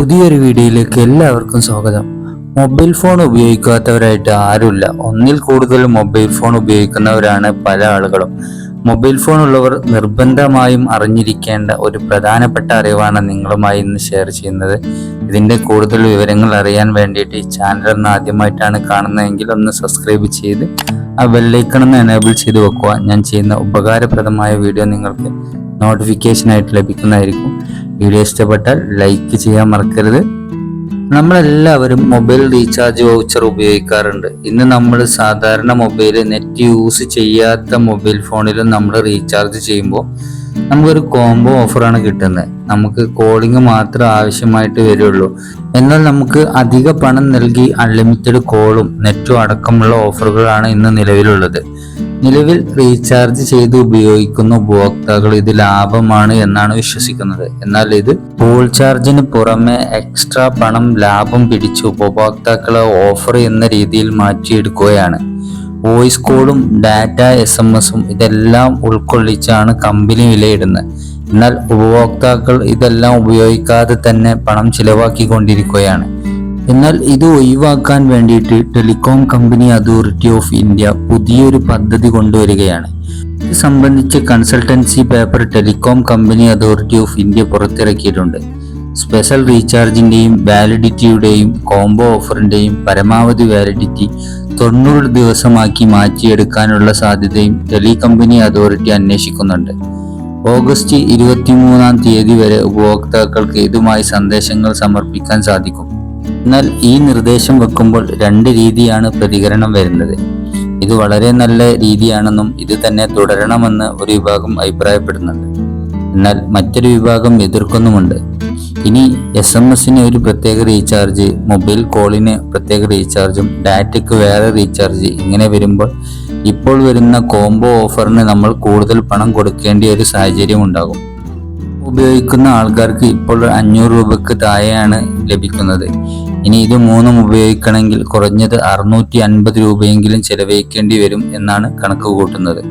പുതിയൊരു വീഡിയോയിലേക്ക് എല്ലാവർക്കും സ്വാഗതം. മൊബൈൽ ഫോൺ ഉപയോഗിക്കാത്തവരായിട്ട് ആരുമില്ല. ഒന്നിൽ കൂടുതൽ മൊബൈൽ ഫോൺ ഉപയോഗിക്കുന്നവരാണ് പല ആളുകളും. മൊബൈൽ ഫോൺ ഉള്ളവർ നിർബന്ധമായും അറിഞ്ഞിരിക്കേണ്ട ഒരു പ്രധാനപ്പെട്ട അറിവാണ് നിങ്ങളുമായി ഇന്ന് ഷെയർ ചെയ്യുന്നത്. ഇതിൻ്റെ കൂടുതൽ വിവരങ്ങൾ അറിയാൻ വേണ്ടിയിട്ട് ഈ ചാനൽ ഒന്ന് ആദ്യമായിട്ടാണ് കാണുന്നതെങ്കിൽ ഒന്ന് സബ്സ്ക്രൈബ് ചെയ്ത് ആ ബെല്ലൈക്കൺ ഒന്ന് എനേബിൾ ചെയ്ത് വെക്കുക. ഞാൻ ചെയ്യുന്ന ഉപകാരപ്രദമായ വീഡിയോ നിങ്ങൾക്ക് നോട്ടിഫിക്കേഷനായിട്ട് ലഭിക്കുന്നതായിരിക്കും. വീഡിയോ ഇഷ്ടപ്പെട്ടാൽ ലൈക്ക് ചെയ്യാൻ മറക്കരുത്. നമ്മളെല്ലാവരും മൊബൈൽ റീചാർജ് വൗച്ചർ ഉപയോഗിക്കാറുണ്ട്. ഇന്ന് നമ്മൾ സാധാരണ മൊബൈൽ നെറ്റ് യൂസ് ചെയ്യാത്ത മൊബൈൽ ഫോണിലും നമ്മൾ റീചാർജ് ചെയ്യുമ്പോൾ നമുക്കൊരു കോംബോ ഓഫറാണ് കിട്ടുന്നത്. നമുക്ക് കോളിംഗ് മാത്രം ആവശ്യമായിട്ട് വരുള്ളൂ. എന്നാൽ നമുക്ക് അധിക പണം നൽകി അൺലിമിറ്റഡ് കോളും നെറ്റും അടക്കമുള്ള ഓഫറുകളാണ് ഇന്ന് നിലവിലുള്ളത്. നിലവിൽ റീചാർജ് ചെയ്ത് ഉപയോഗിക്കുന്ന ഉപഭോക്താക്കൾ ഇത് ലാഭമാണ് എന്നാണ് വിശ്വസിക്കുന്നത്. എന്നാൽ ഇത് ഫുൾ ചാർജിന് പുറമെ എക്സ്ട്രാ പണം ലാഭം പിടിച്ച് ഉപഭോക്താക്കളെ ഓഫർ എന്ന രീതിയിൽ മാറ്റിയെടുക്കുകയാണ്. വോയിസ് കോളും ഡാറ്റ SMS-ഉം ഇതെല്ലാം ഉൾക്കൊള്ളിച്ചാണ് കമ്പനി വിലയിടുന്നത്. എന്നാൽ ഉപഭോക്താക്കൾ ഇതെല്ലാം ഉപയോഗിക്കാതെ തന്നെ പണം ചിലവാക്കിക്കൊണ്ടിരിക്കുകയാണ്. എന്നാൽ ഇത് ഒഴിവാക്കാൻ വേണ്ടിയിട്ട് telecom company authority of India പുതിയൊരു പദ്ധതി കൊണ്ടുവരികയാണ്. ഇത് സംബന്ധിച്ച് consultancy paper telecom company authority of India പുറത്തിറക്കിയിട്ടുണ്ട്. സ്പെഷ്യൽ റീചാർജിന്റെയും വാലിഡിറ്റിയുടെയും കോംബോ ഓഫറിന്റെയും പരമാവധി വാലിഡിറ്റി 90 ദിവസമാക്കി മാറ്റിയെടുക്കാനുള്ള സാധ്യതയും ടെലികമ്പനി അതോറിറ്റി അന്വേഷിക്കുന്നുണ്ട്. ഓഗസ്റ്റ് 23-ാം തീയതി വരെ ഉപഭോക്താക്കൾക്ക് ഇതുമായി സന്ദേശങ്ങൾ സമർപ്പിക്കാൻ സാധിക്കും. എന്നാൽ ഈ നിർദ്ദേശം വെക്കുമ്പോൾ 2 രീതിയാണ് പ്രതികരണം വരുന്നത്. ഇത് വളരെ നല്ല രീതിയാണെന്നും ഇത് തന്നെ തുടരണമെന്ന് ഒരു വിഭാഗം അഭിപ്രായപ്പെടുന്നുണ്ട്. എന്നാൽ മറ്റൊരു വിഭാഗം എതിർക്കുന്നുമുണ്ട്. ഇനി SMS-ന് ഒരു പ്രത്യേക റീചാർജ്, മൊബൈൽ കോളിന് പ്രത്യേക റീചാർജും ഡാറ്റയ്ക്ക് വേറെ റീചാർജ് ഇങ്ങനെ വരുമ്പോൾ ഇപ്പോൾ വരുന്ന കോംബോ ഓഫറിന് നമ്മൾ കൂടുതൽ പണം കൊടുക്കേണ്ട ഒരു സാഹചര്യം ഉണ്ടാകും. ഉപയോഗിക്കുന്ന ആൾക്കാർക്ക് ഇപ്പോൾ 500 രൂപയ്ക്ക് താഴെയാണ് ലഭിക്കുന്നത്. ഇനി ഇത് 3 ഉപയോഗിക്കണമെങ്കിൽ കുറഞ്ഞത് 650 രൂപയെങ്കിലും ചെലവഴിക്കേണ്ടി വരും എന്നാണ് കണക്ക് കൂട്ടുന്നത്.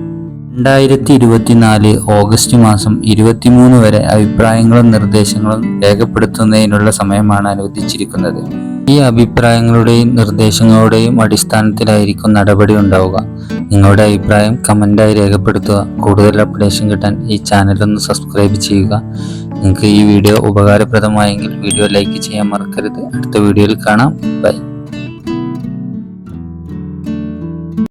2024 ഓഗസ്റ്റ് മാസം 23 വരെ അഭിപ്രായങ്ങളും നിർദ്ദേശങ്ങളും രേഖപ്പെടുത്തുന്നതിനുള്ള സമയമാണ് അനുവദിച്ചിരിക്കുന്നത്. ഈ അഭിപ്രായങ്ങളുടെയും നിർദ്ദേശങ്ങളുടെയും അടിസ്ഥാനത്തിലായിരിക്കും നടപടി ഉണ്ടാവുക. നിങ്ങളുടെ അഭിപ്രായം കമൻ്റായി രേഖപ്പെടുത്തുക. കൂടുതൽ അപ്ഡേഷൻ കിട്ടാൻ ഈ ചാനൽ ഒന്ന് സബ്സ്ക്രൈബ് ചെയ്യുക. നിങ്ങൾക്ക് ഈ വീഡിയോ ഉപകാരപ്രദമായെങ്കിൽ വീഡിയോ ലൈക്ക് ചെയ്യാൻ മറക്കരുത്. അടുത്ത വീഡിയോയിൽ കാണാം. ബൈ.